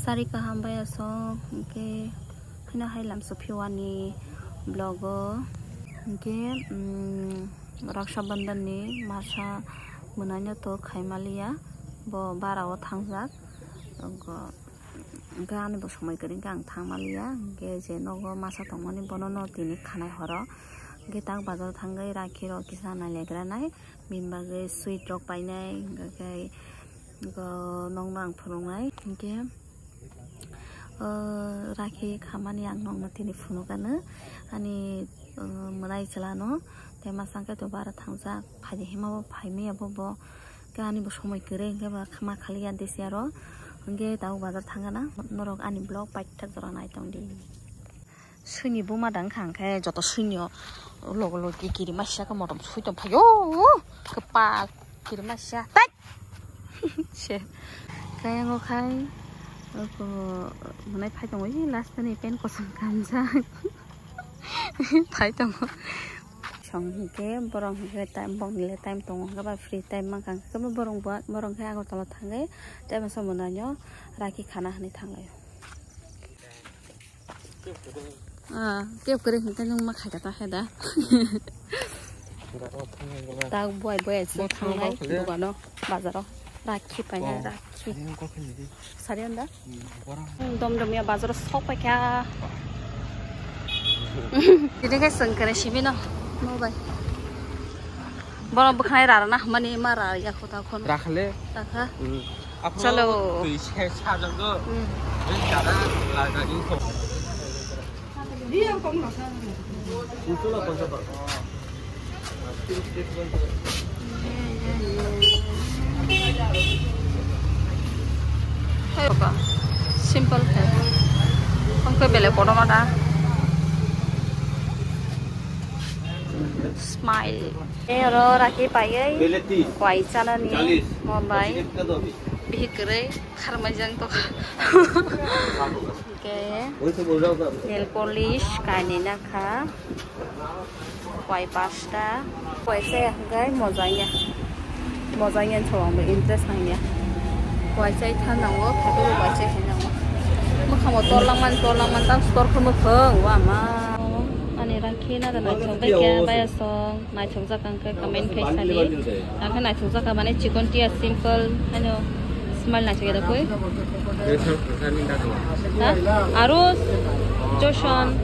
Sari kahambaya song ke hina hai lam sofiwani blogo ke Raksha Bandhan ni masa munanya to khaimaliya bo barao thangjak gani bo somai kering kang thangmaliya ke je nogo masa tongmani bono no tini khanai horo ke tak bazar thangai rakhi ro kisana legranai minbage sweet rok painai ke go nongnang phurungai ke rakhi khamani ang nongna tini phunukana ani munai chalano tema sangke to bara thangjak phaji himabo phaime abo gani bo somai kere ke ba khama khaliya desiaro nge tau bazar thangana norok ani blog paithak jora nai tongdi suni buma dang khangke joto sunyo logo logi kiri masya ka modom sui tong phayo kepal kiri masya tai she kaya ngokai ko munai phai tong oi last ni pen ko sangkanja phai tong song ke borong ke time bong le time tong ga ba free time mang kang ke borong ke agor tala thangai time somonanyo rakhi khana hani thangai kep kore hingka nung ma khai ta heda ta boy so thangai dogano bazaro rakhi paina rakhi sarianda dom ya bazaro sok pa kya ini guys sangkane shibino Mobile. Borong bukhai rara na mani mara ya khota khon. Rakhle. Rakha. Chalo. Tui che cha jang go. Ren ja da la ga yin ko. Ni yang kong na sa. Utu la kon sa ba. Hey ka. Simple hai. Kong ke bele podo ma da. Smile. Ero rakhi paigai. Kwai chana ni Mumbai. Bihikre kharmajang to. Okay. Nail polish kaini na kha. Kwai pasta. Kwai se gai mozanya. Mozanya chawang interest nangya. Kwai chai than nango phato kwai chai hinango. Mukhamo torlangman tam store khum khong wa ma. Ani rakhi na da nai chong ke baya song nai chong ja kang ke comment kai sali akha nai chong ja ka mane chicken tia simple ano small na chege da koi arus joshon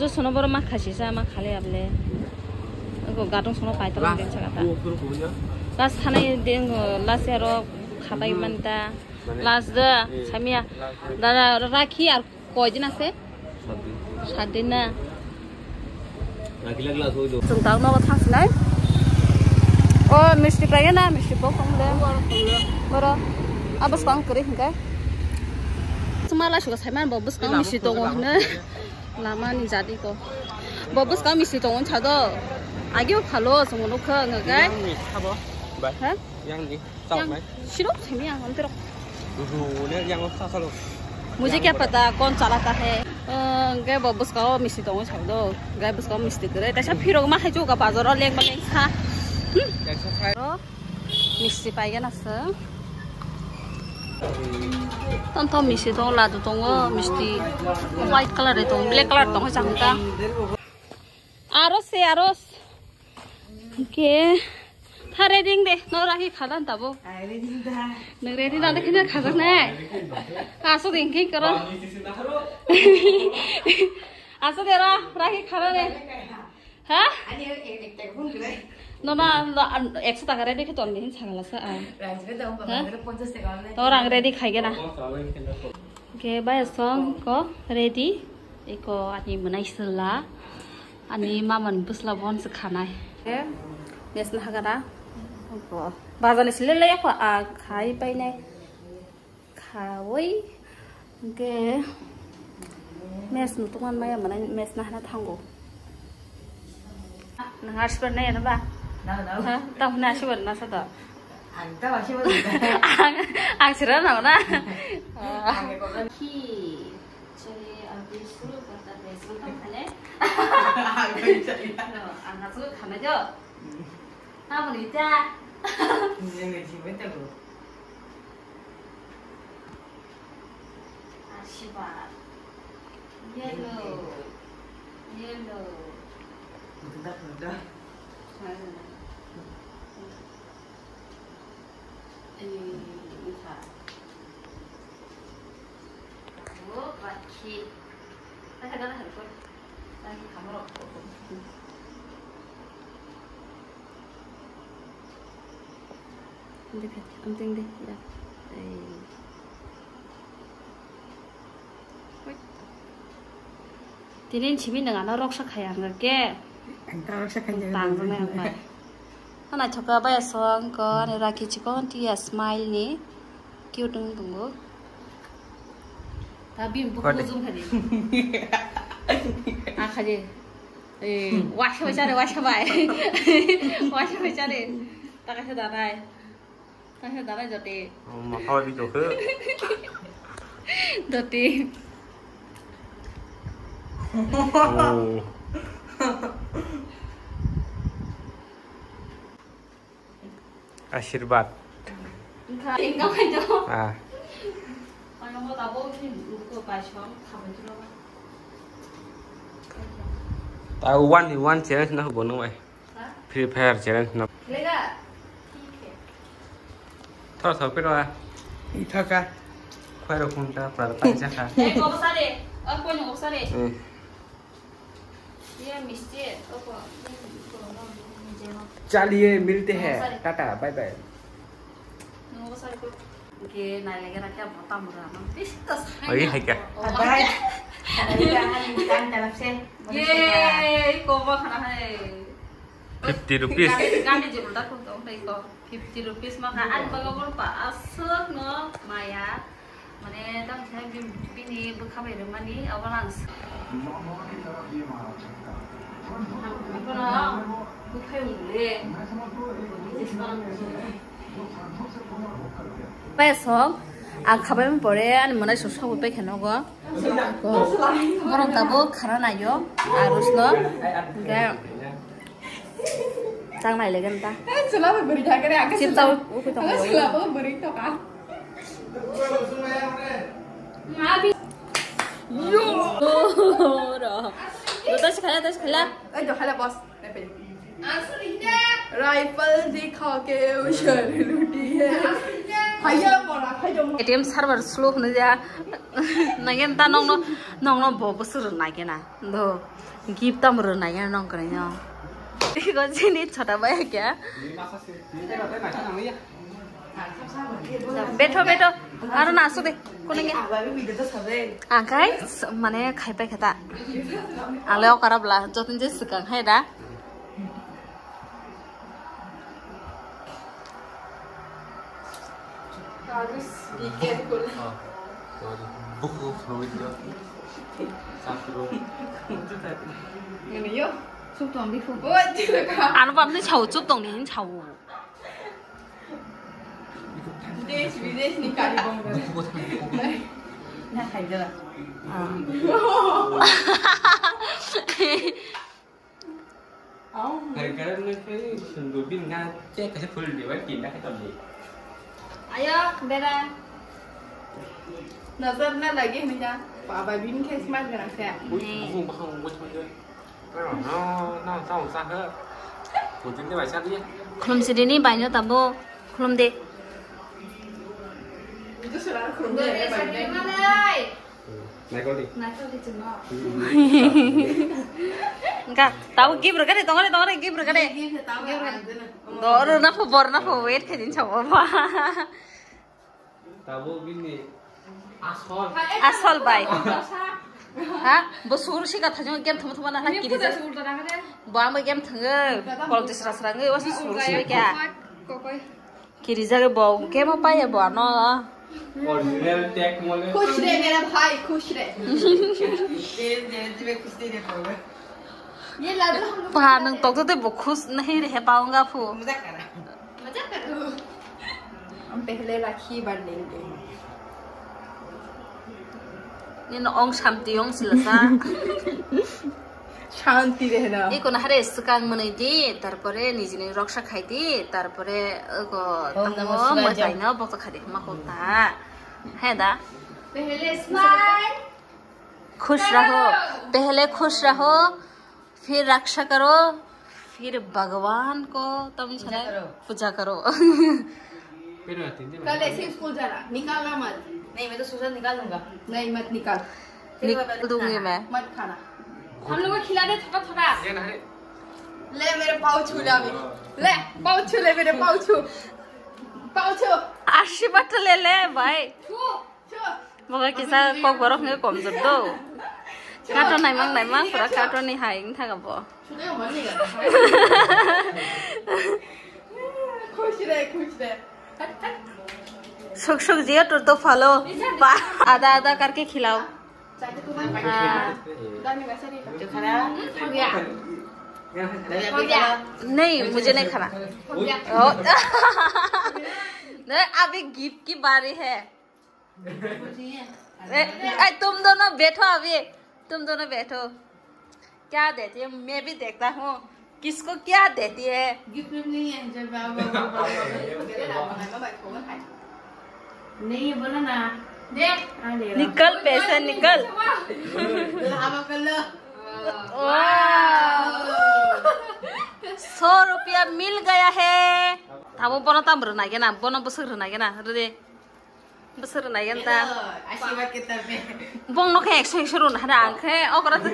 joshon bor ma khasi sa ma khale able ko gatong sono pai ta den chaga ta las thanai den las aro khabai manta las da samia da rakhi ar koidin ase Sadina. Chúng ta nó thang này. Oh, mesti praya na, mesti pokong le. Boro. Abas kang keri hingga. Semala suka saiman bobus kang mesti tongon ne. Lama ni jadi ko. Bobus kang mesti tongon chado. Agyo khalo songono kha ngagai. Yang ni sabo. Bai. Ha? Yang ni. Tao mai. Shiro semia antero. Ne yang sa salo. मुझे क्या पता कौन चलाता है गए बस का मिस्त्री तो छाड़ दो गए बस का मिस्त्री करे तैसा फिर मा है जो का बाजार लेंग मलेंग था मिस्त्री पाएगा ना सर तो मिस्त्री तो लादो तो मिस्त्री व्हाइट कलर है तो ब्लैक कलर तो चाहता आरोस के था रेडिंग दे नो राखी खादा तबो नों रेडिंग दादे खिना खागन ने आसो देंखि करो आसो देरा राखी खादा ने हा नो ना 100 টাকা रेडी खतन दिन छागलासा तो रांग रेडी खाइगे ना के बाय सं को रेडी एको आनी मनाइसला आनी मामन बुसला बन से खानाय के नेसना हागारा बाजार से ले को आ खाई पाइने खावै के मेस नुतुमान माया मनाय मेस ना हाना थांगो नंगास पर नै बा ना ता हुना सिबर ना सदा आंता वासिबर आं सिरा ना ना की चले अभी शुरू करता है इसको खाने आं ना तो खाना जो ता बनी जा Đây phải âm tinh đi. Đây. Thì nên chỉ biết là nó róc sắc hay hàng cái. Anh ta róc sắc hay gì? Tàng rồi này vậy. Hôm nay cho các bạn xem có này ra cái chỉ có thì smile nè. Cute đúng không? Ta bim bút zoom cái gì? À cái gì? Wash bây giờ đây wash vậy. Wash bây giờ đây. Ta cái gì đây? Ta cái gì đây rồi đi. Mà thôi đi chỗ khác. Rồi đi. Ashirbat. Enggak aja. À. Kalau mau tahu ini lupa pasang, kamu tu lah. Tao one thì one chén nó bốn đúng vậy. Prepare chén nó. Lega. Thôi thôi biết rồi. Thôi cả. Khoai đâu không ta, phải tay chắc hả? Kau besar deh. Aku yang besar deh. Ừ. Dia mesti apa? चलिए मिलते हैं tata bye bye Nunggu besar itu. Oke, naik lagi rakyat apa murah? Ấy hay kìa. Bye kan dalam sen Yeay, kau mah kena hai. 50 rupees. Kami jual tak kau tahu baik kau. 50 rupees maka an bagaimana pak asok no Maya. Mana dah saya bini berkabar rumah ni awal langsung. Apa nak? Bukan boleh. Besok, kabar boleh. Ane mana susah buat kena gua. Orang tahu karena ayo harus lo. Enggak. Sang này lấy ta. Selalu beri jaga deh agak. Sim tahu, aku tahu. Selalu beri tu kan. Abi. Yo. Dah. Terus khala. जो हला boss rifle दिखा के उछल लूटी है हाया मोरा हायो ATM server slow होने जा नायन ता नोंनो बबसुर नायना दो गिफ्ट तमर नायना नों करैया इको जिनि छोटा भाई क्या बैठो आरो नासो दे कोने आंखाय माने खायबाय खेता आलायाव काराब्ला जतन जे सिगां हाय दा Buku fluid dia. Satu. ini yo 좀 더 안 비고 oh tidak 안 밤새 차오 좀 동네 차오 विदेश निकाली बंद Buku buku. ना खाई जरा Gara-gara mereka sungguh bina cek kasih full dia bikin dah kita beli. ayo bera नजर ना लगे नहीं जा बाबा बिन के स्मार्ट करना है Buku buku dia. Kalau nó xong sao hết. Của chúng ta phải sát đi. 그럼 시리니 바이너 담보 그럼 돼 itu sudah kerja ya banyak Này con đi. Enggak, tahu gibra kan itu orang gibra kan deh. Dor na po wait kan coba apa. Tahu gini. Asal. Asal baik. Hah? Bosur sih kata jangan game teman-teman anak kiri aja. Buang game tengah. Kalau terserah nggak, was sur sih kya. Kiri aja buang game apa ya buang no. Original tag mole. खुश रहे मेरा भाई खुश रहे खुश दे पाओगे ये लाडू हम लोग Bah, neng tok tu bu khus nahi reh paunga fu. मजाक करो हम पहले राखी बांधेंगे Ni no ong shanti ong silasa. शांति रहना Iko na hare sukang mane di, tarpore nijini roksha khai di, tarpore ko tamo mazai na bokta khade ma kota. है दा पहले smile खुश रहो पहले खुश रहो फिर रक्षा करो फिर भगवान को तुम पूजा करो। कल ऐसे स्कूल जाना, निकालना मत। नहीं मैं तो सूजन निकाल दूंगा। नहीं मत निकाल, निकाल दूंगी मैं। मत खाना। हम लोग को खिला दे थोड़ा थोड़ा। ले मेरे पाँव छू ले अभी, ले पाँव छू ले मेरे पाँव छू, पाँव छू। आशीर्वाद ले ले भाई। छू छू। मगर किसा को बरफ में कम जब दो। काटो नहीं मांग पूरा काटो नहीं हाई नहीं था कब। छूने को मन नहीं करता। खुश रहे। सुख जियो तो फलो आधा आधा करके खिलाओ। नहीं मुझे नहीं खाना। अभी गिफ्ट की बारी है। तुम दोनों बैठो अभी, तुम दोनों बैठो। क्या देती है मैं भी देखता हूँ किसको क्या देती है। गिफ्ट नहीं है जब नहीं बोला ना देख निकल पैसे निकल। 100 रुपया मिल गया है। थामो बोनो ताम रना के ना बोनो बसर रना के ना रे बसर रना के ना आशीर्वाद के तरफ बोनो के 100 रुना है आंखे ओकरा त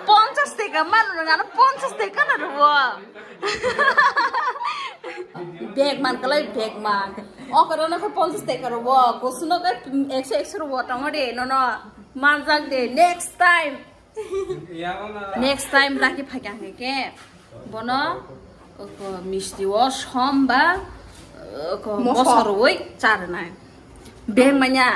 50 टेका मान रना 50 टेका ना रुवा बैग मान कलाई बैग मान ओकरा न 50 टेका रुवा कोसनो का 100 रुवा टंगडे न मान जाग दे नेक्स्ट टाइम राखी फाक्यांगे के बोनो मिस्टिओ समबा मसरoi चारना बेंग मanya